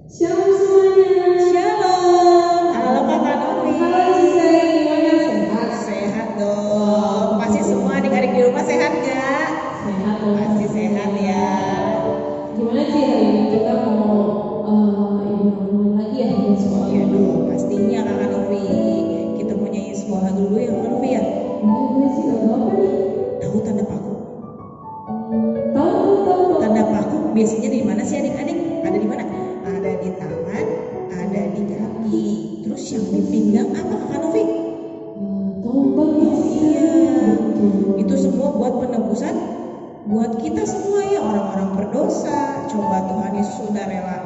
Shalom semuanya. Shalom, halo Kakak Novi. Halo Cice, gimana? Sehat? Sehat dong. Pasti semua adik-adik di rumah sehat gak? Sehat dong. Pasti sehat ya. Gimana sih hari ini kita mau ibu ngomongin lagi ya dengan soal Iya dong, pastinya Kakak Novi. Kita mau nyanyi sebuah lagu dulu ya Kakak Novi ya. gue sih lagu apa nih? Tahu tanda paku? Tahu. Tanda paku biasanya di mana sih adik-adik? Ada di mana? Ada di tangan, ada di kaki. Terus yang di pinggang apa Kakak Novi? Tombak ya. Iya. Betul. Itu semua buat penebusan buat kita semua ya, orang-orang berdosa. Coba Tuhan Yesus sudah rela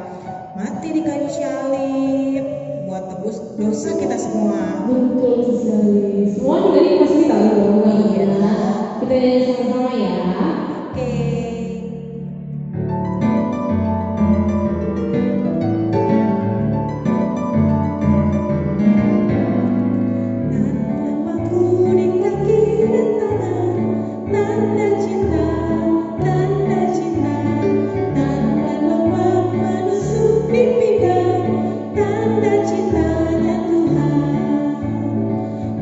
mati di kayu salib buat tebus dosa kita semua. Betul sekali. Semua juga ini pasti tahu dong. Iya. Kita nyanyi sama-sama ya. Oke.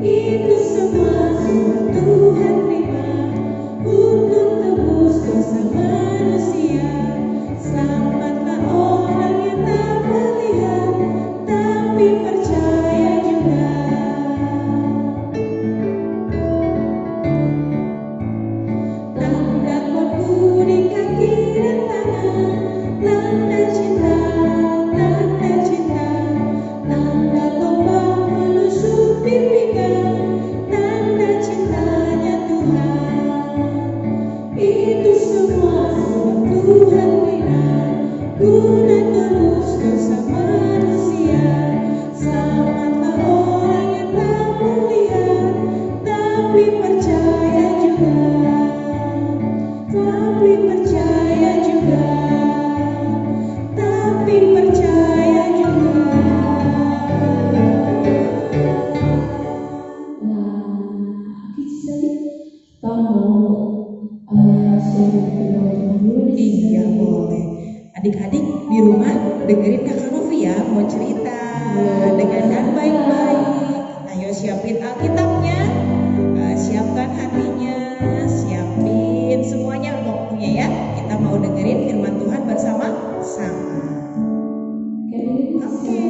Itu semua sudah Tuhan terima untuk tebus dosa manusia. Selamatlah orang yang tak melihat tapi percaya juga. Tanda kuatku di kaki dan tangan, tanda cinta, tanda tombak menusuk di pinggang, tanda cintanya Tuhan. Itu semua sudah Tuhan berikan guna tebus dosa manusia. Selamatlah orang yang tak melihat tapi percaya juga. Tapi percaya juga. Tapi percaya juga. Oke Cici, kamu share video dulu nih. Iya boleh. Adik-adik di rumah dengerin Kakak Novi ya, mau cerita. Dengarkan baik-baik. Ayo siapin Alkitabnya, siapkan hatinya, siapin semuanya waktunya ya. Kita mau dengerin firman Tuhan bersama-sama. Oke.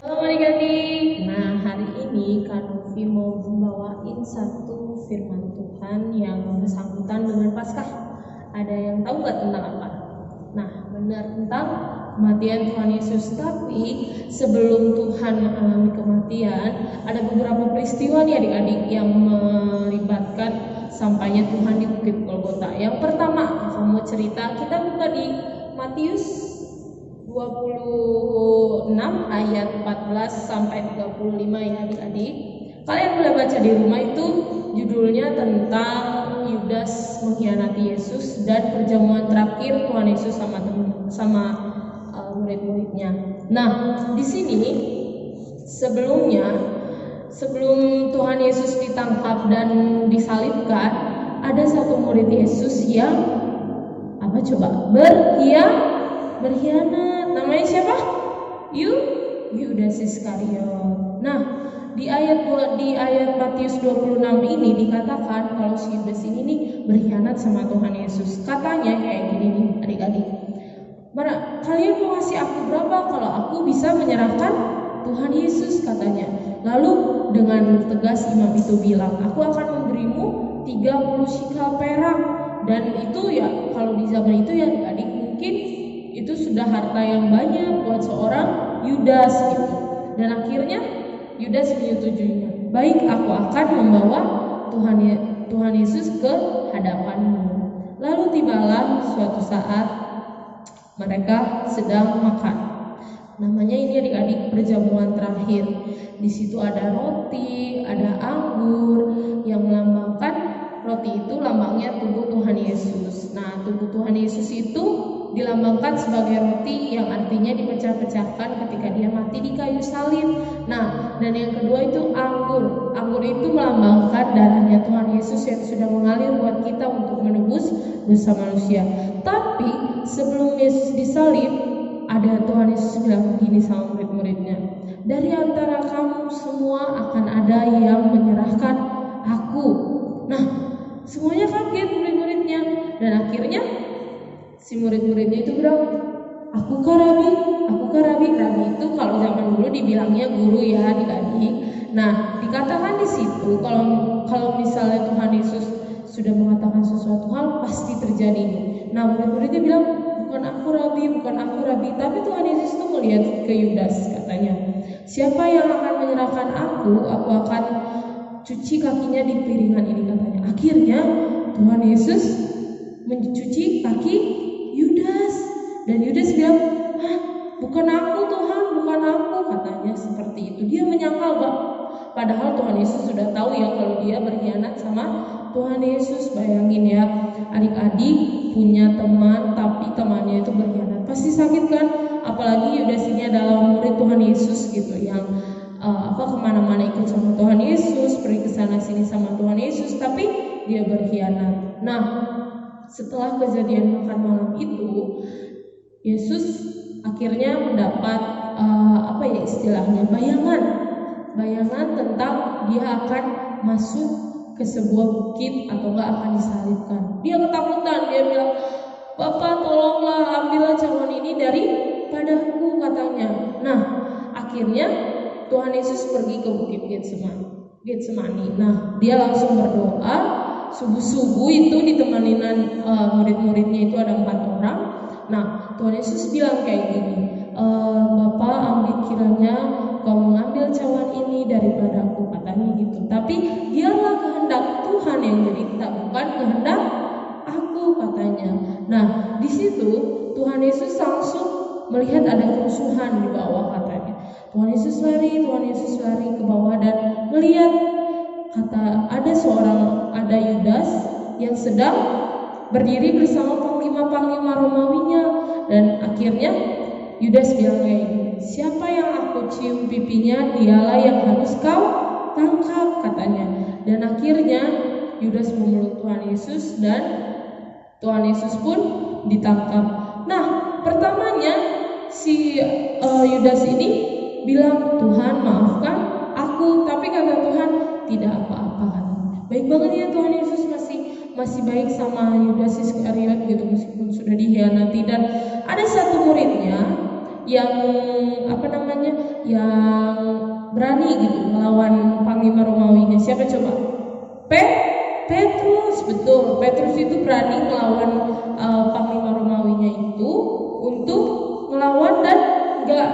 Halo adik-adik. Nah, hari ini Kak Novi mau membawain satu firman Tuhan yang bersangkutan dengan Paskah. Ada yang tahu nggak tentang apa? Nah, benar tentang kematian Tuhan Yesus. Tapi sebelum Tuhan mengalami kematian, ada beberapa peristiwa nih adik-adik yang melibatkan sampainya Tuhan di Bukit Golgota. Yang pertama, aku mau cerita, kita buka di Matius 26 ayat 14 sampai 35 ya adik-adik. Kalian boleh baca di rumah, itu judulnya tentang Yudas mengkhianati Yesus dan perjamuan terakhir Tuhan Yesus sama murid-muridnya. Nah, di sini sebelum Tuhan Yesus ditangkap dan disalibkan, ada satu murid Yesus yang apa coba? Berkhianat. Namanya siapa? Yudas Iskariot. Nah, di ayat Matius 26 ini dikatakan kalau si Yudas ini nih berkhianat sama Tuhan Yesus. Katanya kayak gini nih adik-adik. Kalian mau ngasih aku berapa kalau aku bisa menyerahkan Tuhan Yesus, katanya. Lalu dengan tegas imam itu bilang, aku akan memberimu 30 shikal perak. Dan itu ya kalau di zaman itu ya adik-adik mungkin itu sudah harta yang banyak buat seorang Yudas gitu. Dan akhirnya Yudas menyetujuinya. Baik, aku akan membawa Tuhan Yesus ke hadapanmu. Lalu tibalah suatu saat mereka sedang makan. Namanya ini adik-adik perjamuan terakhir. Di situ ada roti, ada anggur yang melambangkan, roti itu lambangnya tubuh Tuhan Yesus. Nah, tubuh Tuhan Yesus itu dilambangkan sebagai roti yang artinya dipecah-pecahkan ketika dia mati di kayu salib. Nah, dan yang kedua itu anggur. Anggur itu melambangkan darahnya Tuhan Yesus yang sudah mengalir buat kita untuk menebus dosa manusia. Tapi Tapi sebelum Yesus disalib, ada Tuhan Yesus bilang begini sama murid-muridnya, dari antara kamu semua akan ada yang menyerahkan aku. Nah, semuanya kaget murid-muridnya, dan akhirnya si murid-muridnya itu bilang, aku kah Rabi? Rabi itu kalau zaman dulu dibilangnya guru ya adik-adik. Nah, dikatakan di situ kalau misalnya Tuhan Yesus sudah mengatakan sesuatu hal pasti terjadi. Nah, murid-muridnya bilang, bukan aku Rabi, tapi Tuhan Yesus itu melihat ke Yudas, katanya, siapa yang akan menyerahkan aku akan cuci kakinya di piringan ini, katanya. Akhirnya Tuhan Yesus mencuci kaki Yudas, dan Yudas bilang, hah, bukan aku Tuhan, bukan aku, katanya seperti itu. Dia menyangkal, padahal Tuhan Yesus sudah tahu ya kalau dia berkhianat sama Tuhan Yesus. Bayangin ya, adik-adik punya teman tapi temannya itu berkhianat, pasti sakit kan? Apalagi Yudas ini adalah murid Tuhan Yesus gitu, yang kemana-mana ikut sama Tuhan Yesus, pergi ke sana sini sama Tuhan Yesus, tapi dia berkhianat. Nah, setelah kejadian makan malam itu, Yesus akhirnya mendapat istilahnya bayangan tentang dia akan masuk ke sebuah bukit atau enggak akan disalibkan. Dia ketakutan, dia bilang, Bapak tolonglah, ambillah cawan ini daripadaku, katanya. Nah, akhirnya Tuhan Yesus pergi ke bukit Getsemani. Nah, dia langsung berdoa. Subuh-subuh itu ditemaninan murid-muridnya itu ada 4 orang. Nah, Tuhan Yesus bilang kayak gini, Bapak ambil kiranya kau mengambil cawan ini daripadaku, katanya gitu. Tapi biarlah kehendak Tuhan yang jadi, bukan kehendak aku, katanya. Nah, di situ Tuhan Yesus langsung melihat ada kerusuhan di bawah, katanya. Tuhan Yesus lari ke bawah dan melihat, ada Yudas yang sedang berdiri bersama panglima Romawinya, dan akhirnya Yudas bilang kayak gini, siapa yang aku cium pipinya, dialah yang harus kau tangkap, katanya. Dan akhirnya Yudas memeluk Tuhan Yesus dan Tuhan Yesus pun ditangkap. Nah, pertamanya si Yudas ini bilang, Tuhan maafkan aku, tapi kata Tuhan, tidak apa-apa, katanya. Baik banget ya Tuhan Yesus, masih baik sama Yudas Iskariot gitu, meskipun sudah dikhianati. Dan ada satu muridnya yang yang berani gitu melawan panglima Romawinya. Siapa coba? Petrus, betul. Petrus itu berani melawan panglima Romawinya itu untuk melawan dan nggak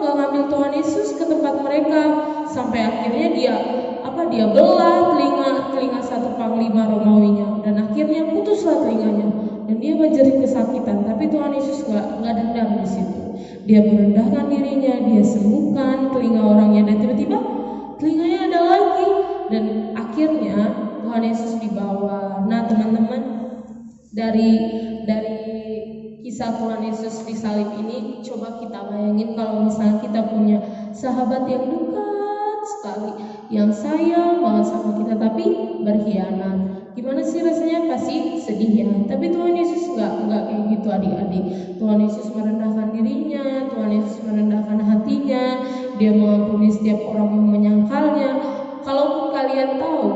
ngambil Tuhan Yesus ke tempat mereka, sampai akhirnya dia belah telinga satu panglima Romawinya, dan akhirnya putuslah telinganya dan dia menjerit kesakitan. Tapi Tuhan Yesus nggak dendam di situ. Dia merendahkan dirinya, dia sembuhkan telinga orangnya, dan tiba-tiba telinganya ada lagi, dan akhirnya Tuhan Yesus dibawa. Nah, teman-teman, dari kisah Tuhan Yesus disalib ini, coba kita bayangin kalau misalnya kita punya sahabat yang dekat sekali, yang sayang banget sama kita tapi berkhianat. Gimana sih rasanya? Pasti sedih ya. Tapi Tuhan Yesus nggak kayak gitu adik-adik. Tuhan Yesus merendahkan dirinya, Tuhan Yesus merendahkan hatinya, dia mengampuni setiap orang yang menyangkalnya. Kalaupun kalian tahu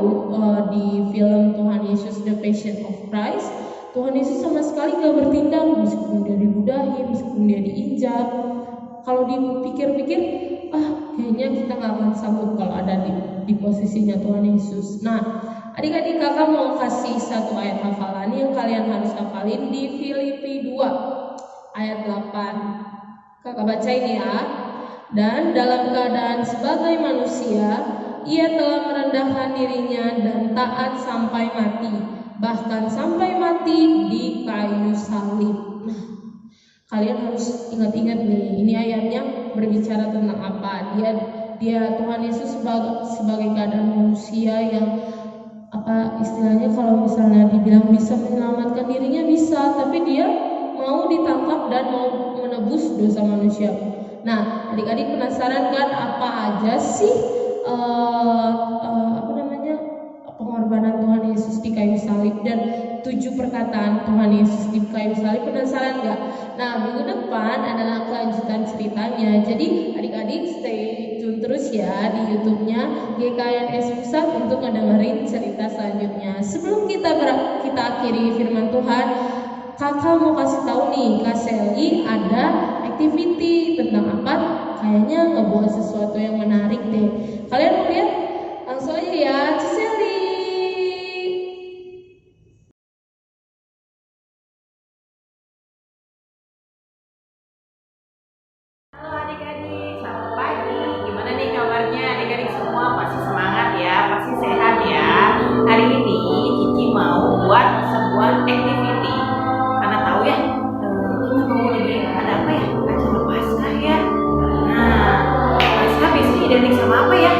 di film Tuhan Yesus The Passion of Christ, Tuhan Yesus sama sekali gak bertindak, meskipun dia diludahi, meskipun dia diinjak. Kalau dipikir-pikir, kayaknya kita gak akan sanggup kalau ada di posisinya Tuhan Yesus. Nah, adik-adik, kakak mau kasih satu ayat hafalan yang kalian harus hafalin di Filipi 2 ayat 8. Kakak baca ini ya. Dan dalam keadaan sebagai manusia, ia telah merendahkan dirinya dan taat sampai mati, bahkan sampai mati di kayu salib. Nah, kalian harus ingat-ingat nih, ini ayatnya berbicara tentang apa? Dia Tuhan Yesus sebagai keadaan manusia yang istilahnya kalau misalnya dibilang bisa menyelamatkan dirinya bisa, tapi dia mau ditangkap dan mau menebus dosa manusia. Nah, adik-adik penasaran kan apa aja sih pengorbanan Tuhan Yesus di kayu salib, dan 7 perkataan Tuhan Yesus di kayu salib. Penasaran nggak? Nah, minggu depan adalah kelanjutan ceritanya. Jadi adik-adik stay tune terus ya di YouTube-nya GKNS Pusat untuk mendengarin cerita selanjutnya. Sebelum kita akhiri firman Tuhan, kakak mau kasih tahu nih, Kak Sally ada activity tentang apa? Kayaknya ngebuat sesuatu yang menarik deh. Kalian mau lihat? Langsung aja ya, Sally. Halo adik-adik, selamat pagi. Gimana nih kabarnya adik-adik semua? Pasti semangat ya, pasti sehat ya. Hari ini Cici mau buat sebuah activity. Karena tahu ya, kita mau lagi ada apa ya? Acara Paskah ya. Nah, Paskah biasanya identik sama apa ya?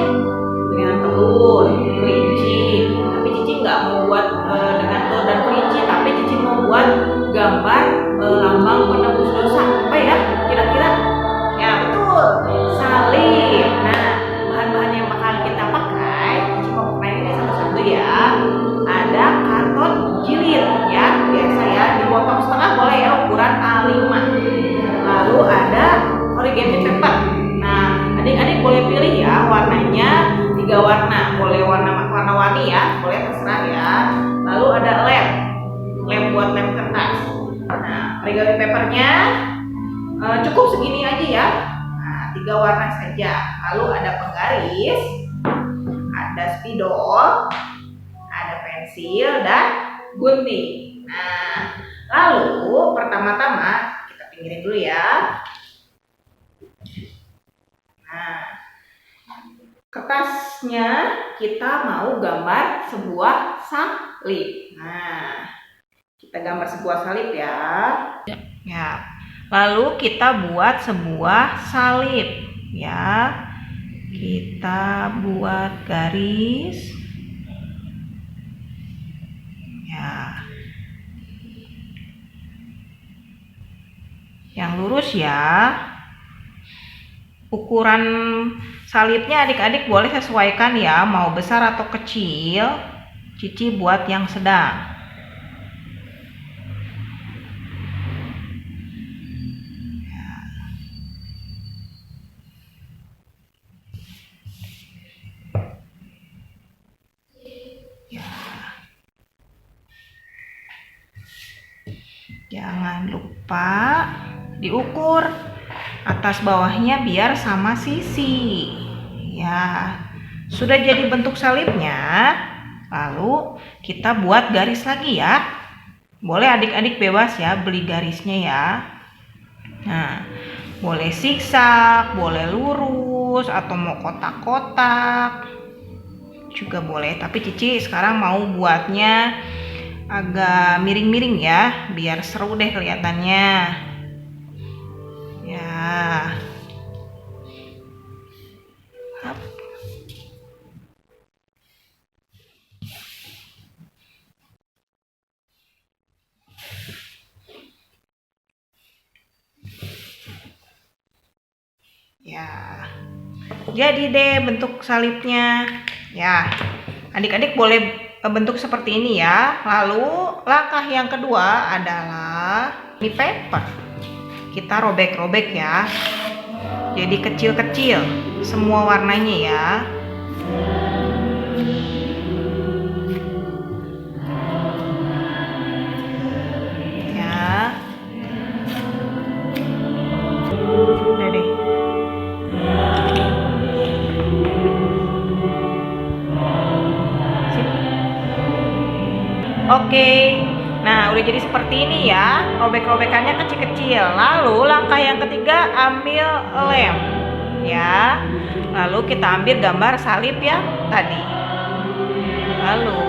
Dengan telur, kelinci. Tapi Cici nggak mau buat dengan telur dan kelinci, tapi Cici mau buat gambar lambang penebus dosa. Apa ya? Kira-kira? Ya betul, salib. Nah, bahan-bahan yang bakal kita pakai, Cici mau pakai satu-satu ya. Ada karton jilid ya, biasa ya, dipotong setengah boleh ya, ukuran A5. Lalu ada origami paper. Nah, adik-adik boleh pilih ya warnanya 3 warna, boleh warna-warni ya, boleh terserah ya. Lalu ada lem buat lem kertas. Nah, origami papernya cukup segini aja ya. Nah, 3 warna saja. Lalu ada penggaris, ada spidol, ada pensil dan gunting. Nah, lalu pertama-tama kita pinggirin dulu ya. Nah, kertasnya kita mau gambar sebuah salib. Nah, kita gambar sebuah salib ya. Ya. Lalu kita buat sebuah salib ya. Kita buat garis ya, yang lurus ya. Ukuran salibnya adik-adik boleh sesuaikan ya, mau besar atau kecil. Cici buat yang sedang. Jangan lupa diukur atas bawahnya biar sama sisi. Ya, sudah jadi bentuk salibnya. Lalu kita buat garis lagi ya. Boleh adik-adik bebas ya beli garisnya ya. Nah, boleh zigzag, boleh lurus, atau mau kotak-kotak juga boleh. Tapi Cici sekarang mau buatnya agak miring-miring ya, biar seru deh kelihatannya. Ya. Hap. Ya. Jadi deh bentuk salibnya. Ya. Adik-adik boleh bentuk seperti ini ya. Lalu langkah yang kedua adalah ini paper. Kita robek-robek ya. Jadi kecil-kecil semua warnanya ya. Ya. Udah deh. Oke, nah udah jadi seperti ini ya, robek-robekannya kecil-kecil. Lalu langkah yang ketiga ambil lem ya. Lalu kita ambil gambar salib ya tadi. Lalu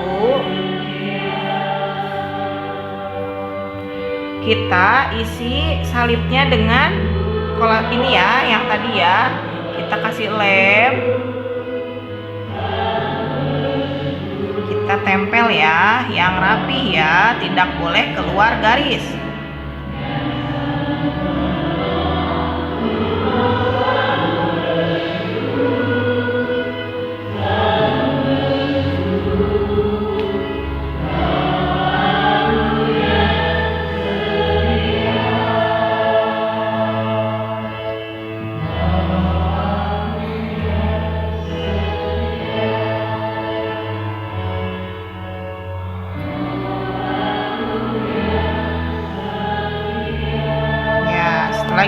kita isi salibnya dengan kalau ini ya, yang tadi ya. Kita kasih lem. Kita tempel ya, yang rapi ya, tidak boleh keluar garis.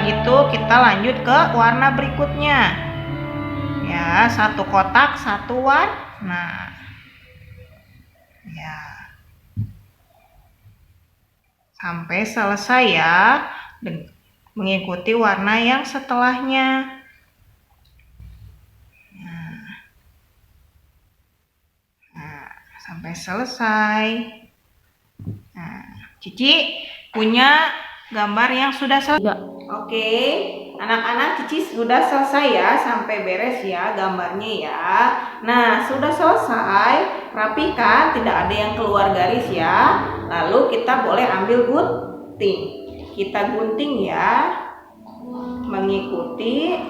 itu kita lanjut ke warna berikutnya. Ya, satu kotak, satu warna. Ya. Sampai selesai ya, mengikuti warna yang setelahnya. Nah, sampai selesai. Nah, Cici punya gambar yang sudah selesai. Oke, anak-anak, Cici sudah selesai ya, sampai beres ya gambarnya ya. Nah, sudah selesai, rapikan, tidak ada yang keluar garis ya. Lalu kita boleh ambil gunting. Kita gunting ya, mengikuti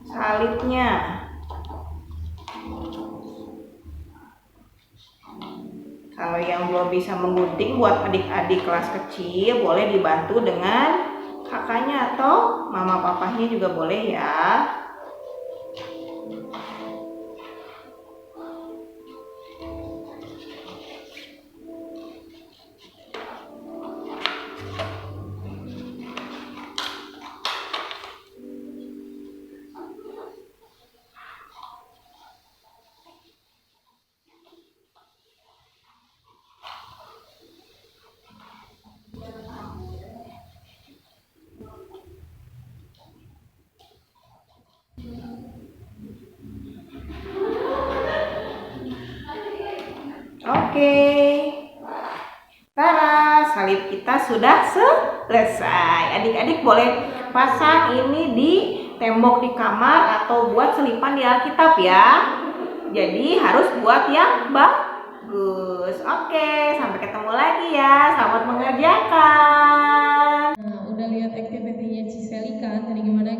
salibnya. Kalau yang belum bisa menggunting, buat adik-adik kelas kecil boleh dibantu dengan kakaknya atau mama papahnya juga boleh ya. Oke. Tada, salib kita sudah selesai. Adik-adik boleh pasang ini di tembok di kamar atau buat selipan di Alkitab ya. Jadi harus buat yang bagus. Oke, sampai ketemu lagi ya. Selamat mengerjakan. Nah, udah lihat aktivitinya Ciseli kan? Tadi gimana?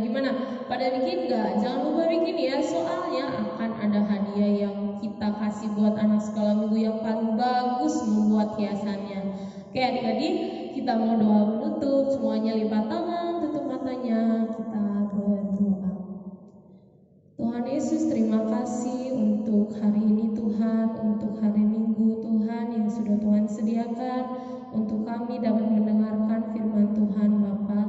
Pada bikin nggak? Jangan lupa bikin ya. Soalnya akan ada hadiah yang kita kasih buat anak sekolah minggu yang paling bagus membuat hiasannya. Oke adik-adik, kita mau doa menutup. Semuanya lipat tangan, tutup matanya. Kita berdoa. Tuhan Yesus, terima kasih untuk hari ini Tuhan, untuk hari Minggu Tuhan yang sudah Tuhan sediakan untuk kami dapat mendengarkan firman Tuhan Bapa.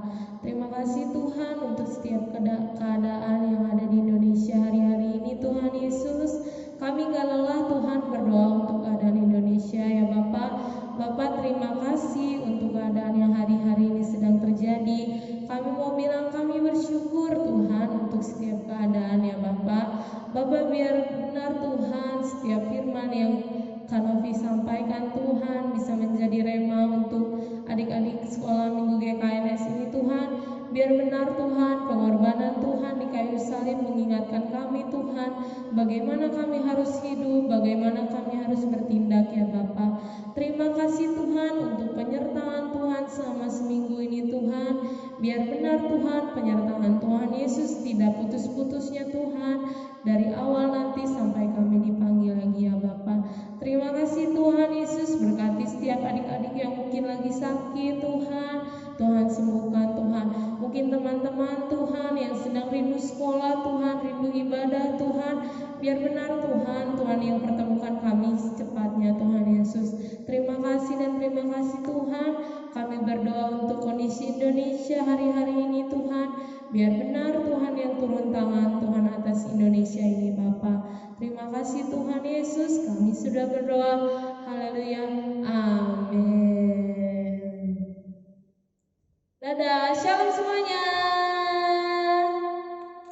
Terima kasih Tuhan untuk setiap keadaan yang ada di Indonesia hari-hari ini Tuhan Yesus. Kami gak lelah Tuhan berdoa untuk keadaan Indonesia ya Bapa. Bapa terima kasih untuk keadaan yang hari-hari ini sedang terjadi. Kami mau bilang kami bersyukur Tuhan untuk setiap keadaan ya Bapa. Bapa biar benar Tuhan setiap firman yang Kanovi sampaikan Tuhan bisa menjadi rema untuk adik-adik sekolah minggu GKNS ini Tuhan. Biar benar Tuhan pengorbanan Tuhan di kayu salib mengingatkan kami Tuhan bagaimana kami harus hidup, bagaimana kami harus bertindak ya Bapa. Terima kasih Tuhan untuk penyertaan Tuhan selama seminggu ini Tuhan. Biar benar Tuhan penyertaan Tuhan Yesus tidak putus-putusnya Tuhan dari awal nanti sampai kami dipanggil lagi ya Bapa. Terima kasih Tuhan Yesus, berkati setiap adik-adik yang mungkin lagi sakit Tuhan. Tuhan sembuhkan Tuhan. Mungkin teman-teman Tuhan yang sedang rindu sekolah Tuhan, rindu ibadah Tuhan. Biar benar Tuhan, Tuhan yang pertemukan kami secepatnya Tuhan Yesus. Terima kasih dan terima kasih Tuhan. Kami berdoa untuk kondisi Indonesia hari-hari ini Tuhan. Biar benar Tuhan yang turun tangan Tuhan atas Indonesia ini Bapa. Terima kasih Tuhan Yesus. Kami sudah berdoa. Haleluya. Amin. Dadah. Shalom semuanya.